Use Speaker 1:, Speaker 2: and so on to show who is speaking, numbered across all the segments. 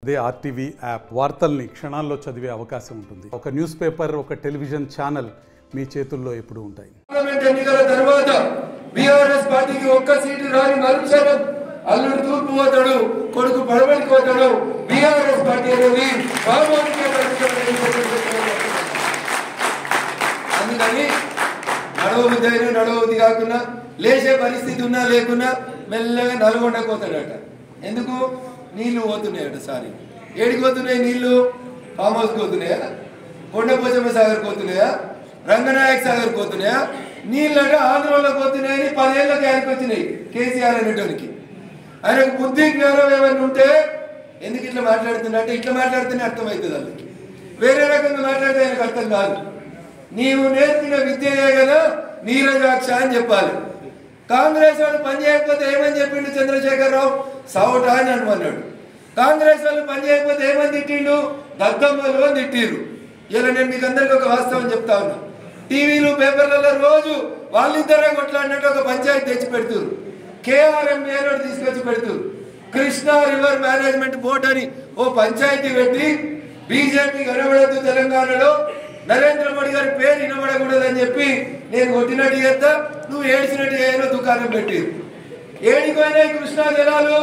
Speaker 1: అదే RTV app వార్తల్ని క్షణాల్లో చదివే అవకాశం ఉంటుంది. ఒక న్యూస్ పేపర్, ఒక టెలివిజన్ ఛానల్ మీ చేతుల్లో ఎప్పుడూ ఉంటాయి.
Speaker 2: పార్లమెంట్ ఎన్నికల తర్వాత బీఆర్ఎస్ పార్టీకి ఒక్క సీటు రాని మరుక్షణం అల్లుడు తూర్పు పోతాడు, కొడుకు పడమడికి పోతాడు. బీఆర్ఎస్ పార్టీ అనేది అందుకని నడవబుద్ధి కాకుండా లేచే పరిస్థితి ఉన్నా లేకున్నా మెల్లగా నల్గొండకు పోతాడట. ఎందుకు? నీళ్లు పోతున్నాయట. సారీ, ఏడికి పోతున్నాయి నీళ్లు? ఫామ్ హౌస్కి పోతున్నాయా? కొండపోచమ్మ సాగర్కి పోతున్నాయా? రంగనాయక సాగర్కి పోతున్నాయా? నీళ్ళట ఆంధ్రలోకి పోతున్నాయని 10 ఏళ్ళకి ఆయనకు వచ్చినాయి కేసీఆర్ అనేటోనికి. ఆయనకు బుద్ధి జ్ఞానం ఏమైనా ఉంటే ఎందుకు ఇట్లా మాట్లాడుతున్నా అంటే ఇట్లా మాట్లాడితేనే అర్థమవుతుంది. వాళ్ళకి వేరే రకంగా మాట్లాడితే ఆయనకు అర్థం కాదు. నీవు నేర్పిన విద్యయే కదా నీరజాక్ష అని చెప్పాలి. కాంగ్రెస్ వాళ్ళు పని చేయకపోతే ఏమని చెప్పిండు చంద్రశేఖరరావు? సౌట అని అనుకున్నాడు. కాంగ్రెస్ వాళ్ళు పని చేయకపోతే ఏమని తిట్టిండు? దద్దమ్మలు అని తిట్టిరు. ఇలా నేను మీకు అందరికీ ఒక వాస్తవం చెప్తా ఉన్నా. టీవీలు పేపర్లలో రోజు వాళ్ళిద్దరే కొట్లాడినట్టు ఒక పంచాయతీ తెచ్చి పెడుతురు. KRMA తీసుకొచ్చి పెడుతురు. కృష్ణా రివర్ మేనేజ్మెంట్ బోర్డు అని ఓ పంచాయతీ పెట్టి బీజేపీ కనబడద్దు తెలంగాణలో, నరేంద్ర మోడీ గారి పేరు వినబడకూడదని చెప్పి నేను కొట్టినట్టు చేస్తా, నువ్వు ఏడ్చినట్టు ఏదో దుకాణం పెట్టి ఏడిపోయినాయి కృష్ణా జలాలు.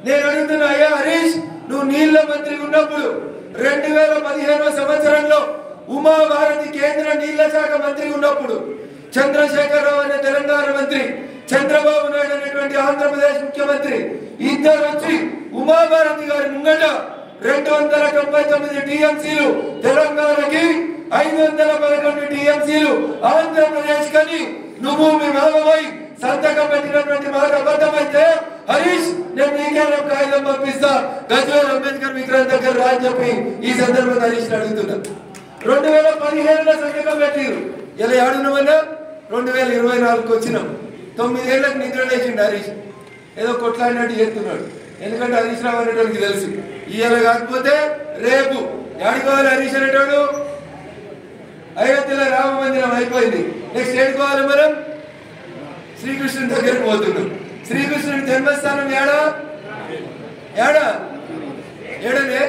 Speaker 2: నేను అడుగుతున్నా, అయ్యా హరీష్, నువ్వు నీళ్ల మంత్రి ఉన్నప్పుడు 2015వ సంవత్సరంలో ఉమాభారతి కేంద్ర నీళ్ల శాఖ మంత్రి ఉన్నప్పుడు చంద్రశేఖరరావు అనే తెలంగాణ మంత్రి, చంద్రబాబు నాయుడు అనేటువంటి ఆంధ్రప్రదేశ్ ముఖ్యమంత్రి ఇద్దరు వచ్చి ఉమాభారతి గారి ముంగట 299 టీఎంసీలు తెలంగాణకి, 511 టీఎంసీలు ఆంధ్రప్రదేశ్ కని నువ్వు మీ మామయ్య సంతకం పెట్టినటువంటి మాట అబద్ధమైతే హరీష్ నేను నీకే కాగితం పంపిస్తా, గజ్వేల్ అంబేద్కర్ విగ్రహం దగ్గర రా అని చెప్పి ఈ సందర్భంగా హరీష్ అడుగుతున్నా. 2015లో సంతకం పెట్టిరు. ఇలా ఏడున్నామన్నా 2024కి వచ్చినాం. 9 ఏళ్లకు నిద్ర లేచిండు హరీష్. ఏదో కొట్లాడినట్టు చేస్తున్నాడు. ఎందుకంటే హరీష్ రావు అనేటోడికి తెలుసు ఇవాళ కాకపోతే రేపు ఏడుకోవాలి. హరీష్ అనేటోడు అయోధ్యలో రామ మందిరం అయిపోయింది. నెక్స్ట్ ఏడుకోవాలి మనం? శ్రీకృష్ణుని దగ్గరికి పోతున్నాం. శ్రీకృష్ణుని జన్మస్థానం ఏడా ఏడనే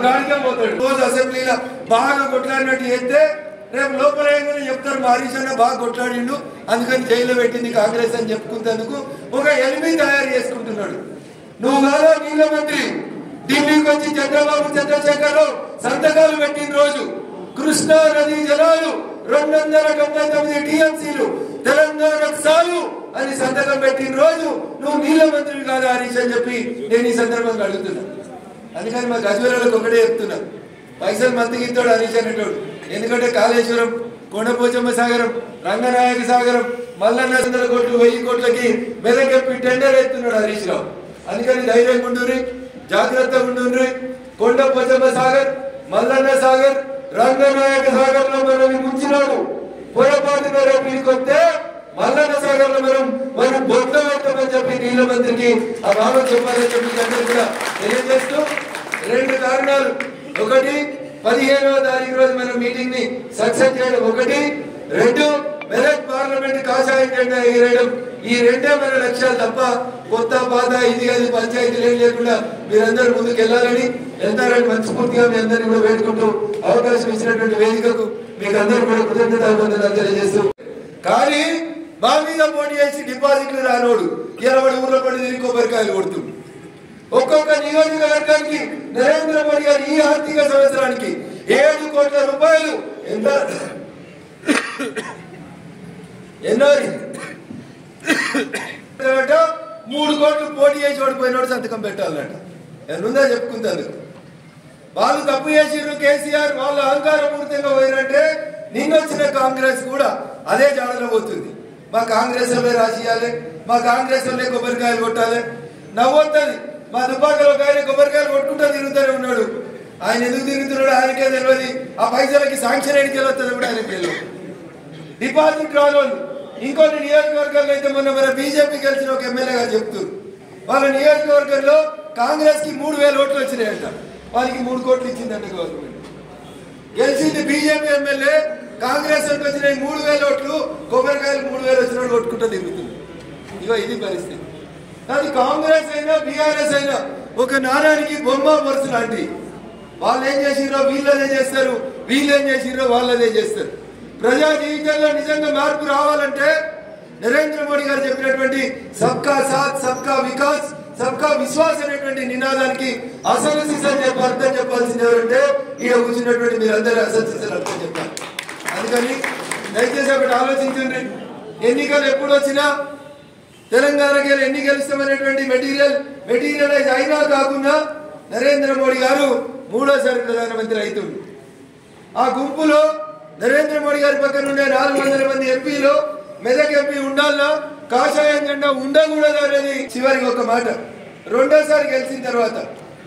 Speaker 2: గాడిగా పోతాడు. రోజు అసెంబ్లీలో బాగా కొట్లాడినట్టు చేస్తే రేపు లోపల ఏమైనా చెప్తారు మా హరీష్ అన్న బాగా కొట్లాడిండు అందుకని జైల్లో పెట్టింది కాంగ్రెస్ అని చెప్పుకుంటేందుకు ఒక ఎలిమి తయారు చేసుకుంటున్నాడు. నువ్వు కాదా నీళ్ళ మంత్రి? ఢిల్లీకి వచ్చి చంద్రశేఖరరావు సంతకాలు పెట్టిన రోజు కృష్ణా నదీ జలాలు 299 టీఎంసీలు తెలంగాణకు సాలు అని సంతకం పెట్టిన రోజు నువ్వు నీళ్ళ మంత్రి కాదా హరీష్ అని చెప్పి నేను ఈ సందర్భంగా అడుగుతున్నా. అందుకని మా గజ్వేలకు ఒకటే చెప్తున్నా, పైసలు మంతికిస్తాడు హరీష్ అనేటోడు. ఎందుకంటే కాళేశ్వరం, కొండపోచమ్మ సాగరం, రంగనాయక సాగరం, మల్లన్న 100 కోట్లు 1000 కోట్లకి మెదకెప్పి టెండర్ ఎత్తున్నాడు హరీష్ రావు. అందుకని ధైర్యంగా ఉండుర్రి, జాగ్రత్తగా ఉండుర్రి. కొండపోచమ్మ సాగర్, మల్లన్న సాగర్, రంగనాయక సాగర్ లో మనం ముంచినాడు. పొరపాటున రేపు కొస్తే మల్లన్న సాగర్ లో మనం బొట్ట పెట్టమని చెప్పి నీళ్ళ మంత్రికి ఆ భావం చెప్పాలని చెప్పి అందరూ కూడా తెలియజేస్తూ 2 కారణాలు. ఒకటి, 15వ తారీఖు రోజు మనం మీటింగ్ ని సక్సెస్ చేయడం. 1, 2 మెదక్ పార్లమెంట్ కాషాయం జెండా ఎగిరేయడం. ఈ 2 మన లక్ష్యాలు తప్ప కొత్త పాత ఇది అది పంచాయతీలు ఏం లేకుండా మీరందరూ ముందుకు వెళ్ళాలని వెళ్తారని మనస్ఫూర్తిగా మీ అందరినీ కూడా వేడుకుంటూ అవకాశం ఇచ్చినటువంటి వేదికకు మీకు అందరూ కూడా కృతజ్ఞతలు తెలియజేస్తూ, కానీ మా మీద పోటీ చేసి డిపాజిట్లు రానోడు ఇరవై ఊర్లో పడి తిరిగి కొబ్బరికాయలు కొడుతుంది. ఒక్కొక్క నియోజకవర్గానికి నరేంద్ర మోడీ గారు ఈ ఆర్థిక సంవత్సరానికి 7 కోట్ల రూపాయలు ఎన్నో 3 కోట్లు పోటీ చేసి ఓడిపోయినోడు సంతకం పెట్టాలట. ఎన్నుందా చెప్పుకుంటాను. వాళ్ళు తప్పు చేసిర్రు. కేసీఆర్ వాళ్ళ అహంకారపూరితంగా పోయినట్టే నిన్నొచ్చిన కాంగ్రెస్ కూడా అదే జాడలో పోతుంది. మా కాంగ్రెస్ వాళ్ళే రాసియాలి, మా కాంగ్రెస్ వాళ్ళే కొబ్బరికాయలు కొట్టాలి. నవ్వుతుంది. మా దుబ్బాకలో ఒక ఆయన కొబ్బరికాయలు కొట్టుకుంటూ తిరుగుతూనే ఉన్నాడు. ఆయన ఎందుకు తిరుగుతున్నాడు ఆయనకే తెలియదు. ఆ పైసలకి శాంక్షన్ ఎన్నికలు వస్తుంది కూడా ఆయనకి తెలియదు. డిపాజిట్ రానోళ్ళు ఇంకొన్ని నియోజకవర్గాల్లో అయితే మొన్న మన బీజేపీ గెలిచిన ఒక ఎమ్మెల్యే గారు చెప్తున్నారు, వాళ్ళ నియోజకవర్గంలో కాంగ్రెస్ కి 3000 ఓట్లు వచ్చినాయంట, వాళ్ళకి 3 కోట్లు ఇచ్చిందంట గవర్నమెంట్. గెలిచింది బీజేపీ ఎమ్మెల్యే, కాంగ్రెస్ వచ్చిన 3000 ఓట్లు, కొబ్బరికాయలు 3000 వచ్చిన కొట్టుకుంటూ తిరుగుతుంది. ఇగో ఇది పరిస్థితి. అది కాంగ్రెస్ అయినా బీఆర్ఎస్ అయినా ఒక నాణానికి బొమ్మ వరుస లాంటి. వాళ్ళు ఏం చేసిరో వీళ్ళదే చేస్తారు, వీళ్ళు ఏం చేసిరో వాళ్ళదే చేస్తారు. ప్రజా జీవితంలో నిజంగా మార్పు రావాలంటే నరేంద్ర మోడీ గారు చెప్పినటువంటి సబ్కా సాత్ సబ్కా వికాస్ సబ్కా విశ్వాస్ అనేటువంటి నినాదానికి అసలు సిసలు అర్థం చెప్పాల్సింది ఎవరంటే ఈడ కూర్చున్నటువంటి మీరందరూ అసలు సిసలు అర్థం చెప్పాలి. అందుకని దయచేసి ఒకటి ఆలోచించండి. ఎన్నికలు ఎప్పుడు వచ్చినా తెలంగాణకి ఎన్ని గెలుస్తామనేటువంటి మెటీరియలైజ్ అయినా కాకుండా నరేంద్ర మోడీ గారు మూడోసారి ప్రధానమంత్రి అవుతుంది. ఆ గుంపులో నరేంద్ర మోడీ గారి పక్కన ఉండే 400 మంది ఎంపీలో మెదక్ ఎంపీ ఉండాలన్నా కాషాయం జెండా ఉండకూడదు అనేది చివరికి ఒక మాట. రెండోసారి గెలిచిన తర్వాత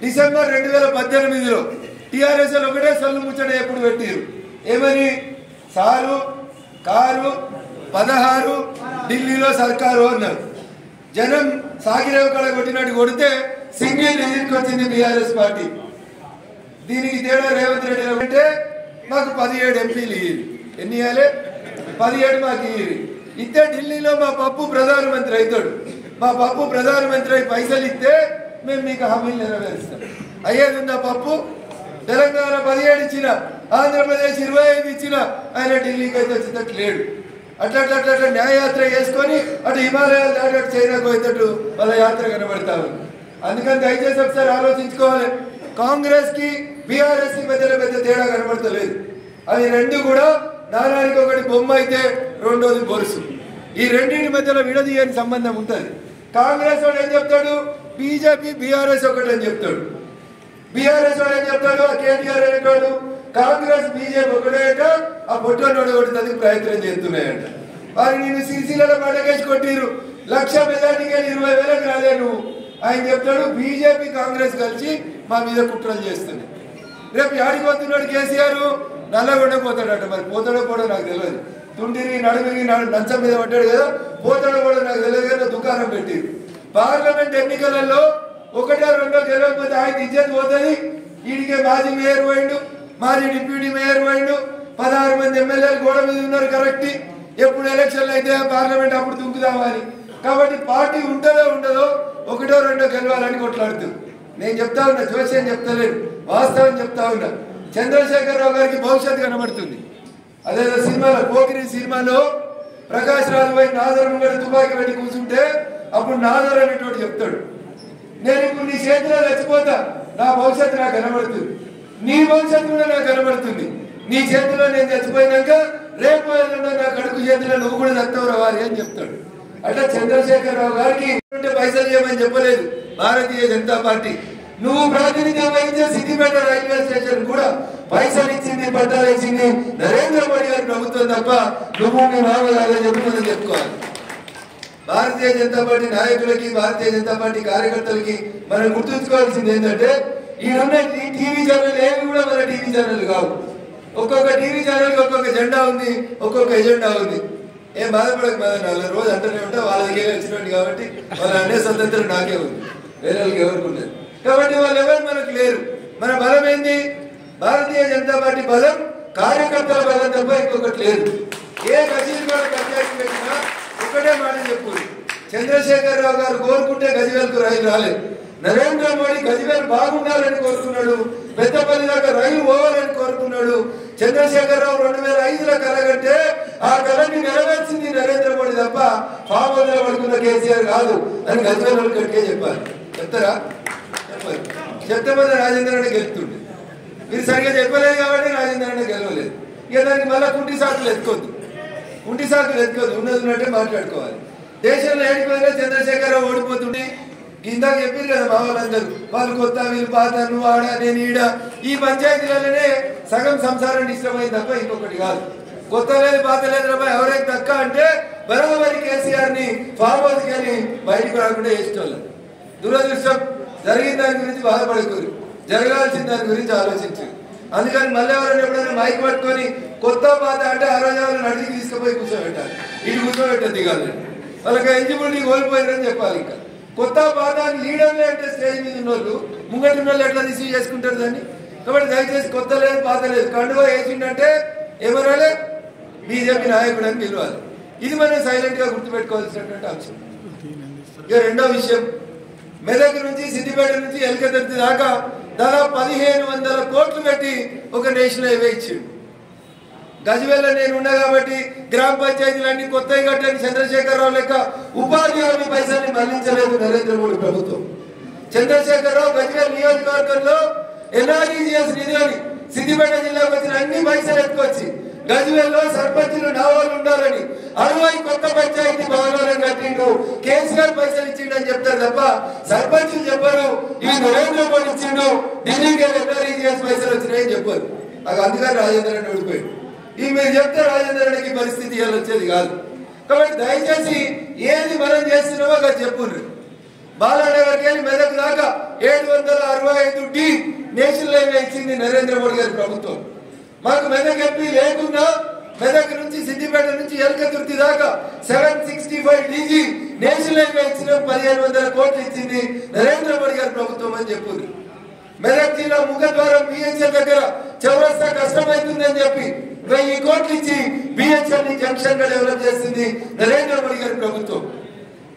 Speaker 2: డిసెంబర్ 2018లో టీఆర్ఎస్ ఒకటే సొల్లు ముచ్చట ఎప్పుడు పెట్టిరు. ఏమని? సారు కారు 16 ఢిల్లీలో సర్కారు అన్నారు. జనం సాగిరేవ కళ కొట్టినట్టు కొడితే సింగిల్ డిజిట్కి వచ్చింది బీఆర్ఎస్ పార్టీ. దీనికి తేడా రేవంత్ రెడ్డి అంటే మాకు 17 ఎంపీలు ఇయ్యి. ఎన్ని ఇవ్వాలి? 17 మాకు ఇయ్యి. ఇస్తే ఢిల్లీలో మా పప్పు ప్రధానమంత్రి అవుతాడు. మా పప్పు ప్రధానమంత్రి అయి పైసలు ఇస్తే మేము మీకు హామీలు నెరవేరుస్తాం. అయ్యేది ఉందా పప్పు? తెలంగాణ 17 ఇచ్చిన, ఆంధ్రప్రదేశ్ 25 ఇచ్చిన ఆయన ఢిల్లీకి అయితే వచ్చేటట్టు లేడు. అట్లా న్యాయయాత్ర చేసుకొని అటు హిమాలయాలు దాటి అటు చైనాకు పోయేటట్టు వాళ్ళ యాత్ర కనబడతా ఉంది. అందుకని దయచేసి ఒకసారి ఆలోచించుకోవాలి. కాంగ్రెస్ కి బీఆర్ఎస్ కి పెద్ద తేడా కనబడతలేదు. అవి రెండు కూడా నారానికి ఒకటి బొమ్మ అయితే రెండోది బొరుసు. ఈ రెండింటి మధ్యలో విడదీయని సంబంధం ఉంటుంది. కాంగ్రెస్ వాడు ఏం చెప్తాడు? బీజేపీ బీఆర్ఎస్ ఒకటి అని చెప్తాడు. బీఆర్ఎస్ వాడు ఏం చెప్తాడు? కేటీఆర్ అనేవాడు కాంగ్రెస్ బీజేపీ ఒకటేట ఆ పొట్టోడు కొట్టడానికి ప్రయత్నం చేస్తున్నాయంట. వారి నేను సిరిసిల్లలో పడకేసి కొట్టిరు. 1,00,000 మెజార్టీకి 20,000కి రాలే నువ్వు. ఆయన చెప్తాడు బీజేపీ కాంగ్రెస్ కలిసి మా మీద కుట్రలు చేస్తుంది. రేపు ఆడిపోతున్నాడు కేసీఆర్ నల్లగొండ పోతాడట. మరి పోతాడో పోడో నాకు తెలియదు. తుండిరి నడుమిరి నంచం మీద పడ్డాడు కదా, పోతాడో కూడా నాకు తెలియదు కదా. దుకాణం పెట్టిరు. పార్లమెంట్ ఎన్నికలలో 1 2 గెలవకపోతే ఆయన ఇజ్జత్ పోతుంది. ఈడికే మాజీ మేయర్ పోయిండు, మాజీ డిప్యూటీ మేయర్ పోయిండు, 16 మంది ఎమ్మెల్యేలు గోడ మీద ఉన్నారు. కరెక్ట్. ఎప్పుడు ఎలక్షన్లు అయితే పార్లమెంట్ అప్పుడు దుంకుదామని. కాబట్టి పార్టీ ఉంటుందో ఉండదో 1 2 గెలవాలని కొట్లాడుతుంది. నేను చెప్తా ఉన్నా, జోస్యం చెప్తలేను, వాస్తవం చెప్తా ఉన్నా. చంద్రశేఖరరావు గారికి భవిష్యత్తు కనబడుతుంది. అదేదో సినిమాలో పోకిరి సినిమాలో ప్రకాష్ రాజు పోయి నాదర్ ముంగడ తుపాకి పెట్టి కూర్చుంటే అప్పుడు నాదర్ అనేటువంటి చెప్తాడు, నేను ఇప్పుడు నీ చేతిలో చచ్చిపోతా, నా భవిష్యత్తు నాకు కనబడుతుంది, నీ భవిష్యత్తు కూడా నాకు కనబడుతుంది. నీ చేతిలో నేను చచ్చిపోయినాక రేపు నా కడుపు చేతిలో నువ్వు కూడా చస్తావు రావాలి అని చెప్తాడు. అట్లా చంద్రశేఖరరావు గారికి పైసలు ఇవ్వమని చెప్పలేదు భారతీయ జనతా పార్టీ. నువ్వు ప్రాతినిధ్యం వహించే సిద్దిపేట రైల్వే స్టేషన్ కూడా పైసలు ఇచ్చింది, పట్టాలు ఇచ్చింది నరేంద్ర మోడీ గారి ప్రభుత్వం తప్ప నువ్వు మీ మామగారని చెప్పి మనం చెప్పుకోవాలి. భారతీయ జనతా పార్టీ నాయకులకి, భారతీయ జనతా పార్టీ కార్యకర్తలకి మనం గుర్తుంచుకోవాల్సింది ఏంటంటే ఈడున్న టీవీ ఛానల్ ఏమి కూడా మన టీవీ ఛానల్ కావు. ఒక్కొక్క టీవీ ఛానల్కి ఒక్కొక్క జెండా ఉంది, ఒక్కొక్క ఎజెండా ఉంది. ఏం బాధపడక మన రోజు అంటూనే ఉంటే వాళ్ళకి వచ్చినట్టు కాబట్టి వాళ్ళ అనే స్వతంత్రం నాకే ఉంది, వేరే వాళ్ళకి ఎవరికి ఉండదు. కాబట్టి వాళ్ళు ఎవరు మనకు లేరు. మన బలం ఏంది? భారతీయ జనతా పార్టీ బలం కార్యకర్తల బలం తప్ప ఇంకొకటి లేదు. ఏ గజీలు కూడా పంచాయతీ పెట్టినా ఒకటే మాట చెప్పు, చంద్రశేఖరరావు గారు కోరుకుంటే గజ్వేల్కు రైలు రాలేదు. నరేంద్ర మోడీ గజ్వేల్ బాగుండాలని కోరుకున్నాడు, పెద్దపల్లి దాకా రైలు పోవాలని కోరుకున్నాడు. చంద్రశేఖరరావు 2005లో కలగంటే ఆ కళని నెరవేర్చింది నరేంద్ర మోడీ తప్ప ఫామ్ హౌస్లో పడుకున్న కేసీఆర్ కాదు అని గజ్వేల్ వాళ్ళు కట్టే చెప్పాలి. చెప్తారా? చెప్పాలి. చెప్తే మన రాజేంద్ర రెడ్డి గెలుతుండే. మీరు సరిగ్గా చెప్పలేదు కాబట్టి రాజేంద్ర రెడ్డి గెలవలేదు. ఇక దానికి మళ్ళీ కుంటి సాకులు ఎత్తుకోద్దు, ఉన్నది ఉన్నట్టే మాట్లాడుకోవాలి. దేశంలో ఏడిపోయినా చంద్రశేఖరరావు ఓడిపోతుండే. ఇందాక చెప్పారు కదా మా వాళ్ళందరూ, వాళ్ళు కొత్త వీళ్ళు పాత, నువ్వు ఆడ నేను ఈడ. ఈ పంచాయతీలలోనే సగం సంసారం డిస్టర్బ్ అయింది తప్ప ఇంకొకటి కాదు. కొత్త లేదు పాత లేదు రూపాయి ఎవరైతే తక్క అంటే బరాబరి కేసీఆర్ ని ఫామ్ హౌస్కి వెళ్ళి బయటకు రాకుండా వేసేవాళ్ళు. దురదృష్టం. జరిగిన దాని గురించి బాధపడకూరు, జరగాల్సిన దాని గురించి ఆలోచించారు. అందుకని మళ్ళీ ఎవరైనా ఎప్పుడైనా మైక్ పట్టుకొని కొత్త పాత అంటే ఆ రోజు ఎవరైనా అడిగి తీసుకుపోయి కూర్చోబెట్టాలి. ఇటు కూర్చోబెట్టద్ది కాదు, వాళ్ళకి ఎలిజిబిలిటీ కోల్పోయారని చెప్పాలి. ఇంకా కొత్త పాత లీడర్లే అంటే స్టేజ్ మీద ఉన్నోళ్ళు ముంగటి ఉన్న వాళ్ళు ఎట్లా రిసీవ్ చేసుకుంటారు దాన్ని. కాబట్టి దయచేసి కొత్త లేదు పాత లేదు, కండువా వేసిండంటే ఎవరాలే బీజేపీ నాయకుడు అని పిలవాలి. ఇది మనం సైలెంట్ గా గుర్తుపెట్టుకోవాల్సినటువంటి అంశం. ఇక రెండో విషయం, మెదక్ నుంచి సిద్దిపేట నుంచి ఎల్కతుర్తి దాకా దాదాపు 1500 కోట్లు పెట్టి ఒక నేషనల్ హైవే ఇచ్చిండు. గజ్వేల్లో నేను ఉన్నా కాబట్టి గ్రామ పంచాయతీలన్నీ కొత్తగా కట్టని చంద్రశేఖరరావు లెక్క ఉపాధి హామీ పైసల్ని మళ్లించలేదు నరేంద్ర మోడీ ప్రభుత్వం. చంద్రశేఖరరావు గజ్వేల్ నియోజకవర్గంలో ఎన్ఆర్ఈజీఎస్ నిధులని సిద్దిపేట జిల్లాకు వచ్చిన అన్ని పైసలు ఎత్తుకొచ్చి గజ్వేల్లో సర్పంచులు నావాళ్ళు ఉండాలని 60 కొత్త పంచాయతీ భవనాలను కట్టిండు. కేసీఆర్ పైసలు ఇచ్చిండని చెప్తారు తప్ప సర్పంచులు చెప్పరు ఇవి నరేంద్ర మోడీ ఇచ్చిండు, ఢిల్లీకి ఎన్ఆర్ఈజీఎస్ పైసలు వచ్చినాయని చెప్పారు. నాకు అందుకని రాజేంద్ర రెడ్డి ఓడిపోయాడు. ఇవి మీరు చెప్తే రాజేంద్ర రెడ్డికి పరిస్థితి ఇవాళ వచ్చేది కాదు. కాబట్టి దయచేసి ఏది మనం చేస్తున్నామో అది చెప్పుండ్రు. బాలానగర్కి వెళ్ళి మెదక్ దాకా 765 నేషనల్ హైవే ఇచ్చింది నరేంద్ర మోడీ గారి ప్రభుత్వం. మాకు మెదక్ ఎంపీ లేకున్నా మెదక్ నుంచి సిద్దిపేట నుంచి ఎల్కతుర్తి దాకా 765 నేషనల్ హైవే ఇచ్చిన 1500 కోట్లు ఇచ్చింది నరేంద్ర మోడీ గారి ప్రభుత్వం అని చెప్పుంది. మెదక్ జిల్లా ముఖద్వారం బిహెచ్ఎల్ దగ్గర చౌరస్తా కష్టమవుతుందని చెప్పి 1000 కోట్లు ఇచ్చి బిహెచ్ఎల్ ని జంక్షన్ గా డెవలప్ చేసింది నరేంద్ర మోడీ గారి ప్రభుత్వం.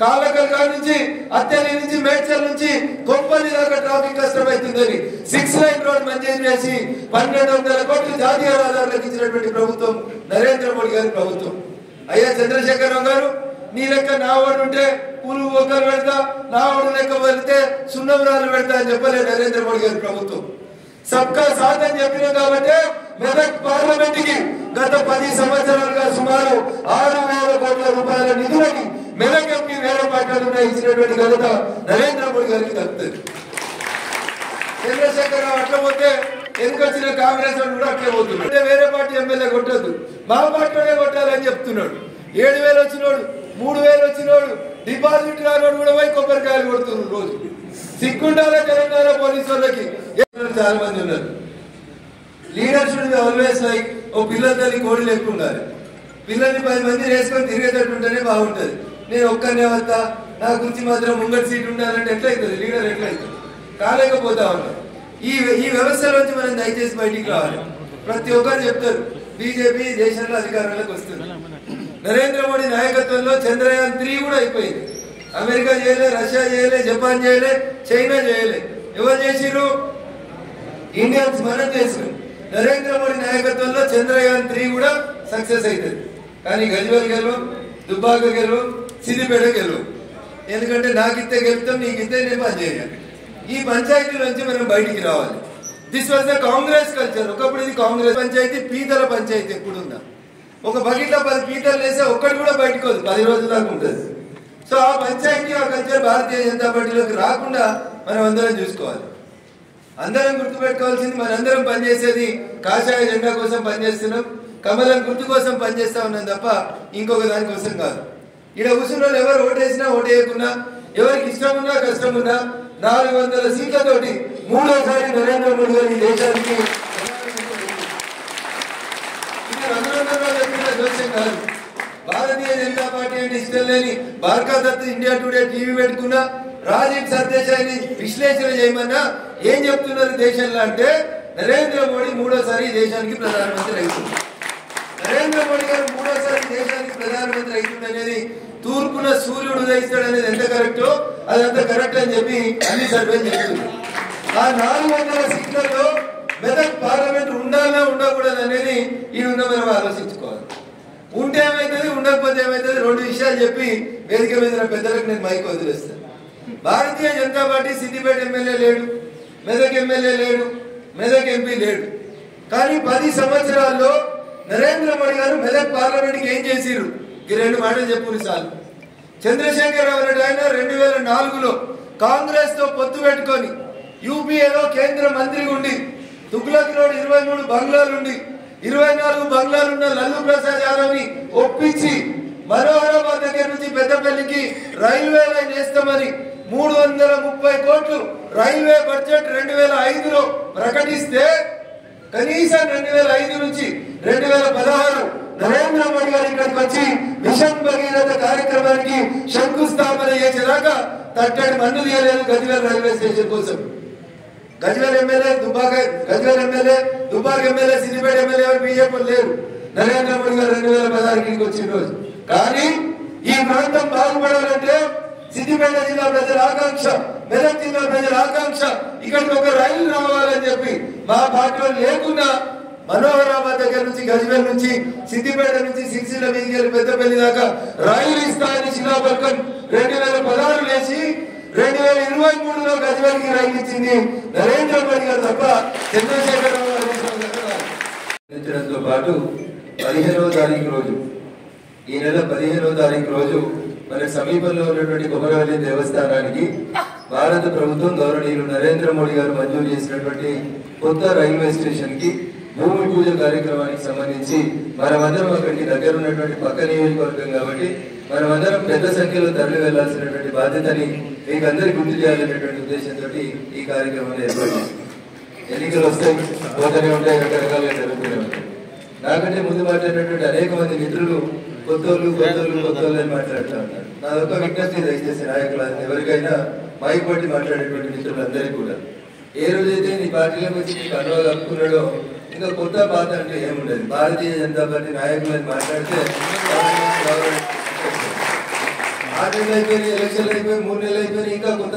Speaker 2: కాలకల్గా నుంచి అత్తెలి నుంచి మేడ్చల్ నుంచి కొప్పల్లి దాకా ట్రాఫిక్ కష్టమవుతుందని 6 లైన్ రోడ్ మంజూరు చేసి 1200 కోట్లు జాతీయ రహదారులకు ఇచ్చినటువంటి ప్రభుత్వం నరేంద్ర మోడీ గారి ప్రభుత్వం. అయ్యా చంద్రశేఖరరావు గారు, నీ లెక్క నా వాడు ఉంటే పూలు ఒక్కరు పెడతా, నా వాడు లెక్క వెళ్తే సున్నవరాలు పెడతా అని చెప్పలేదు నరేంద్ర మోడీ గారి ప్రభుత్వం. సబ్కా సాథ్ అని చెప్పినాం కాబట్టి మెదక్ పార్లమెంట్ కి గత 10 సంవత్సరాలుగా సుమారు 6,000 కోట్ల రూపాయల నిధులని మెదక్ ఎంపీ వేరే పార్టీలు ఇచ్చినటువంటి ఘనత నరేంద్ర మోడీ గారికి దక్కుతుంది. చంద్రశేఖరరావు అట్లా పోతే ఎందుకొచ్చిన కాంగ్రెస్ వాడు కూడా అట్లే పోతున్నాడు. అంటే వేరే పార్టీ ఎమ్మెల్యే కొట్టద్దు, మా పార్టీలోనే కొట్టాలని చెప్తున్నాడు. 7,000 వచ్చినోడు, 3,000 వచ్చినోడు, డిపాజిట్ రానోడు కూడా పోయి కొబ్బరికాయలు కొడుతున్నారు రోజు. సిగ్గుండాల తెలంగాణ పోలీసు వాళ్ళకి చాలా మంది ఉన్నారు. లీడర్స్ ఆల్వేస్ లైక్ ఓ పిల్లల తల్లి కోడి లెక్క ఉండాలి. పిల్లల్ని 10 మంది వేసుకొని తిరిగేటట్టు ఉంటేనే బాగుంటది. నేను ఒక్కనే వస్తా, నా గురించి మాత్రం ముంగటి సీట్ ఉండాలంటే ఎట్లయితుంది? లీడర్ ఎట్లయితుంది? కాలేకపోతా ఉన్నాం. ఈ వ్యవస్థలోంచి మనం దయచేసి బయటికి రావాలి. ప్రతి ఒక్కరు చెప్తారు బీజేపీ దేశంలో అధికారంలోకి వస్తుంది. నరేంద్ర మోడీ నాయకత్వంలో చంద్రయాన్ 3 కూడా అయిపోయింది. అమెరికా చేయలే, రష్యా చేయలే, జపాన్ చేయలే, చైనా చేయలే. ఎవరు చేసిరు? ఇండియన్స్ మనం చేసినాం. నరేంద్ర మోడీ నాయకత్వంలో చంద్రయాన్ 3 కూడా సక్సెస్ అవుతుంది. కానీ గజ్వేల్ గెలవు, దుబ్బాక గెలవు, సిద్దిపేట గెలవు. ఎందుకంటే నాకిస్తే గెలుస్తాం, నీకిస్తే నేను పని చేయాలి. ఈ పంచాయతీ నుంచి మనం బయటికి రావాలి. This was the Congress culture. ఒకప్పుడు ఇది కాంగ్రెస్ పంచాయతీ, పీతల పంచాయతీ ఎప్పుడున్నా ఒక బకెట్లో 10 పీతలు వేస్తే ఒక్కటి కూడా బయటకు 10 రోజుల దాకా ఉంటుంది. సో ఆ పంచాయతీ, ఆ కల్చర్ భారతీయ జనతా పార్టీలోకి రాకుండా మనం అందరం చూసుకోవాలి. అందరం గుర్తుపెట్టుకోవాల్సింది, మనందరం పనిచేసేది కాషాయ జెండా కోసం పనిచేస్తున్నాం, కమలం గుర్తు కోసం పనిచేస్తా ఉన్నాం తప్ప ఇంకొక దానికోసం కాదు. ఇక్కడ కూర్చున్న వాళ్ళు ఎవరు ఓటేసినా ఓటేయకున్నా, ఎవరికి ఇష్టం ఉన్నా కష్టం ఉన్నా 400 సీట్లతోటి 3వసారి నరేంద్ర మోడీ గారి దేశానికి చెప్పిన దోషం కాదు. భారతీయ జనతా పార్టీ అంటే ఇష్టం లేని బార్కా దత్ ఇండియా టుడే టీవీ పెట్టుకున్నా, రాజీవ్ సర్దేశాయిని విశ్లేషణ చేయమన్నా ఏం చెప్తున్నారు దేశంలో అంటే నరేంద్ర మోడీ 3వసారి దేశానికి ప్రధానమంత్రి అవుతుంది. నరేంద్ర మోడీ గారు 3వసారి దేశానికి ప్రధానమంత్రి అవుతుంది అనేది, తూర్పున సూర్యుడు ఉదయిస్తాడు అనేది ఎంత కరెక్టో అదంతా కరెక్ట్ అని చెప్పి అన్ని సర్వేలు చెప్తుంది. ఆ 400 సీట్లలో మెదక్ పార్లమెంట్ ఉండాలా ఉండకూడదు అనేది ఈ ఉన్న మనం ఆలోచించుకోవాలి. ఉంటే ఏమవుతుంది, ఉండకపోతే ఏమవుతుంది, 2 విషయాలు చెప్పి వేదిక మీద పెద్దలకు నేను మైక్ వదిలేస్తాను. భారతీయ జనతా పార్టీ సిద్దిపేట ఎమ్మెల్యే లేడు, మెదక్ ఎమ్మెల్యే లేడు, మెదక్ ఎంపీ లేడు. కానీ 10 సంవత్సరాల్లో నరేంద్ర మోడీ గారు మెదక్ పార్లమెంట్కి ఏం చేసిరు? ఈ 2 మాటలు చెప్పుకుని చాలు. చంద్రశేఖరరావు రెడ్డి ఆయన 2004లో కాంగ్రెస్ తో పొత్తు పెట్టుకొని యూపీఏలో కేంద్ర మంత్రి ఉండి తుగ్లక్ రోడ్ 23 బంగ్లాలుండి 24 బంగ్లాలున్న లల్లు ప్రసాద్ యాదవ్ ని ఒప్పించి మనోహరాబాద్ దగ్గర నుంచి పెద్దపల్లికి రైల్వే లైన్ వేస్తామని 330 కోట్లు రైల్వే బడ్జెట్ 2005లో ప్రకటిస్తే కనీసం 2005 నుంచి 2016 నరేంద్ర మోడీ గారు ఇక్కడికి వచ్చి మిషన్ భగీరథ కార్యక్రమానికి శంకుస్థాపన చేసేదాకా తట్టడి మన్ను తీయలేదు గజ్వేల్ రైల్వే స్టేషన్ కోసం. Gajwel MLA, Dubbaka MLA, Siddipet MLA ఎవరు బీజేపీ లేరు. నరేంద్ర మోడీ గారు 2016కి వచ్చిన రోజు. కానీ ఈ ప్రాంతం బాగుపడాలంటే సిద్దిపేట జిల్లా ప్రజల ఆకాంక్ష, మెదక్ జిల్లా ప్రజల ఆకాంక్ష ఇక్కడికి ఒక రైలు రావాలని చెప్పి మా పార్టీలో లేకున్నా మనోహరాబాద్ దగ్గర నుంచి గజ్వేల్ నుంచి సిద్దిపేట నుంచి సిరిసిల్ల మీదికి పెద్దపల్లి దాకా రైలు ఇస్తాయని శిలాఫలకం 2016 లేచి 2023లో గజ్వేల్కి రైలు ఇచ్చింది నరేంద్ర మోడీ గారు తప్ప చంద్రశేఖరరావు గారు పాటు 15వ తారీఖు రోజు ఈ నెల 15వ తారీఖు రోజు మన సమీపంలో ఉన్నటువంటి కొమరవెల్లి దేవస్థానానికి భారత ప్రభుత్వం గౌరవనీయులు నరేంద్ర మోడీ గారు మంజూరు చేసినటువంటి కొత్త రైల్వే స్టేషన్ కి భూమి పూజ కార్యక్రమానికి సంబంధించి మనమందరం అక్కడికి దగ్గర ఉన్నటువంటి పక్క నియోజకవర్గం కాబట్టి మనమందరం పెద్ద సంఖ్యలో తరలి వెళ్లాల్సినటువంటి బాధ్యతని మీకు అందరికీ గుర్తు చేయాలనేటువంటి ఉద్దేశంతో ఈ కార్యక్రమాన్ని ఏర్పాటు చేశారు. ఎన్నికలు వస్తాయి, పోతూనే ఉంటాయి, రకరకాలుగా జరుగుతూనే ఉంటాయి. నాకంటే ముందు మాట్లాడినటువంటి అనేక మంది మిత్రులు కొత్తోళ్ళు అని మాట్లాడుతూ ఉంటారు. నాదొక విజ్ఞప్తి దయచేసి నాయకులు ఎవరికైనా మైక్ పట్టి మాట్లాడేటువంటి మిత్రులందరికీ కూడా ఏ రోజైతే నీ పార్టీలోకి వచ్చి నీకు కండువా కప్పుకున్నాడో ఇంకా కొత్త పాత అంటే ఏముండదు. భారతీయ జనతా పార్టీ నాయకులని మాట్లాడితే 6 నెలలు అయిపోయి ఎలక్షన్లు అయిపోయి 3 నెలలు అయిపోయి ఇంకా కొత్త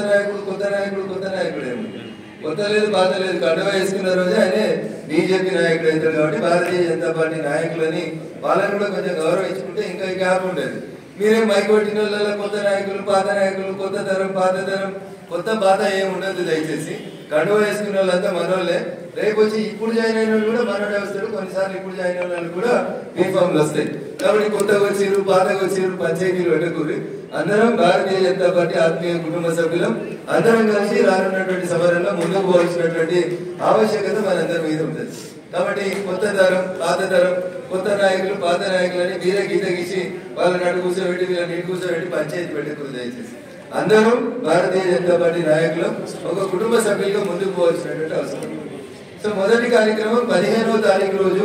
Speaker 2: నాయకుడు ఏముంది. కొత్త లేదు పాత లేదు. కండువా వేసుకున్న రోజే ఆయనే బీజేపీ నాయకుడు అవుతాడు. కాబట్టి భారతీయ జనతా పార్టీ నాయకులని వాళ్ళని కూడా కొంచెం గౌరవించుకుంటే ఇంకా ఈ గ్యాప్ ఉండేది. మీరే మైక్ కొట్టిన వాళ్ళ కొత్త నాయకులు పాత నాయకులు కొత్త తరం పాత తరం కొత్త పాత ఏమి ఉండదు. దయచేసి కండువా వేసుకున్న వాళ్ళంతా మనోళ్ళే. రేపు వచ్చి ఇప్పుడు జాయిన్ అయిన వాళ్ళు కూడా మనోడే వస్తాడు. కొన్నిసార్లు ఇప్పుడు జాయిన్ అయిన వాళ్ళు కూడా యూనిఫామ్లు వస్తాయి. కాబట్టి కొత్తగా వచ్చారు పాతగా వచ్చారు పంచాయతీలు పెట్టకూరి అందరం భారతీయ జనతా పార్టీ ఆత్మీయ కుటుంబ సభ్యులం అందరం కలిసి రానున్నటువంటి సమరంలో ముందుకు పోవాల్సినటువంటి ఆవశ్యకత మనందరి మీద ఉంటుంది. కాబట్టి కొత్త తరం పాత తరం కొత్త నాయకులు పాత నాయకులని మీరే గీత గీసి వాళ్ళని అటు కూర్చోబెట్టి వీళ్ళని ఇటు కూర్చోబెట్టి పంచాయతీ పెట్టకూడదు. దయచేసి అందరం భారతీయ జనతా పార్టీ నాయకులు ఒక కుటుంబ సభ్యులుగా ముందుకు పోవాల్సినటువంటి అవసరం. సో మొదటి కార్యక్రమం 15వ తారీఖు రోజు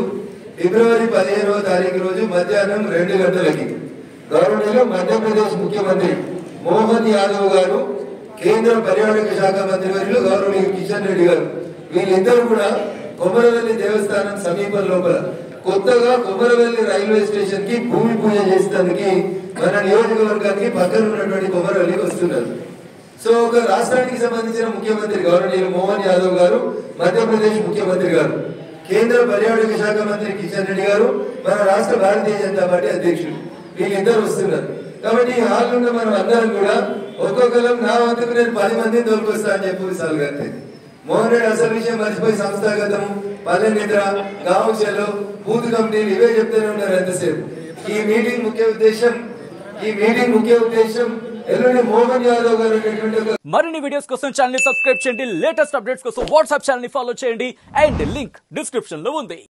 Speaker 2: ఫిబ్రవరి 15వ తారీఖు రోజు మధ్యాహ్నం 2 గంటలకి గౌరవనీయులు మధ్యప్రదేశ్ ముఖ్యమంత్రి మోహన్ యాదవ్ గారు, కేంద్ర పర్యాటక శాఖ మంత్రి వర్యులు గౌరవనీయులు కిషన్ రెడ్డి గారు వీళ్ళిద్దరు కూడా కొమరవెల్లి దేవస్థానం సమీపం లోపల కొత్తగా కొమరవెల్లి రైల్వే స్టేషన్ కి భూమి పూజ చేసేందుకు మన నియోజకవర్గానికి పక్కన ఉన్నటువంటి కొమరవెల్లికి వస్తున్నారు. సో ఒక రాష్ట్రానికి సంబంధించిన ముఖ్యమంత్రి గౌరవనీయులు మోహన్ యాదవ్ గారు, మధ్యప్రదేశ్ ముఖ్యమంత్రి గారు, కేంద్ర పర్యాటక శాఖ మంత్రి కిషన్ రెడ్డి గారు, మన రాష్ట్ర భారతీయ జనతా పార్టీ అధ్యక్షుడు వీళ్ళిద్దరు వస్తున్నారు. కాబట్టి ఈ హాల్ నుండి మనం అందరం కూడా ఒక్కొక్కరం నా వంతుకు నేను 10 మందిని తోలుకొస్తా అని చెప్పి విశాల్ గారి మోహన్ రెడ్డి అసలు విషయం మర్చిపోయి సంస్థాగతం పల్లె నిద్ర గాంవ్ చెలో బూత్ కమిటీలు ఇవే చెప్తూనే ఉన్నారు ఎంతసేపు. ఈ మీటింగ్ ముఖ్య ఉద్దేశం ఎల్లుండి మోహన్ యాదవ్ గారు
Speaker 3: మరిన్ని వీడియోస్ కోసం ఛానల్ ని సబ్స్క్రైబ్ చేయండి. లేటెస్ట్ అప్డేట్స్ కోసం వాట్సాప్ ఛానల్ ని ఫాలో చేయండి. అండ్ లింక్ డిస్క్రిప్షన్ లో ఉంది.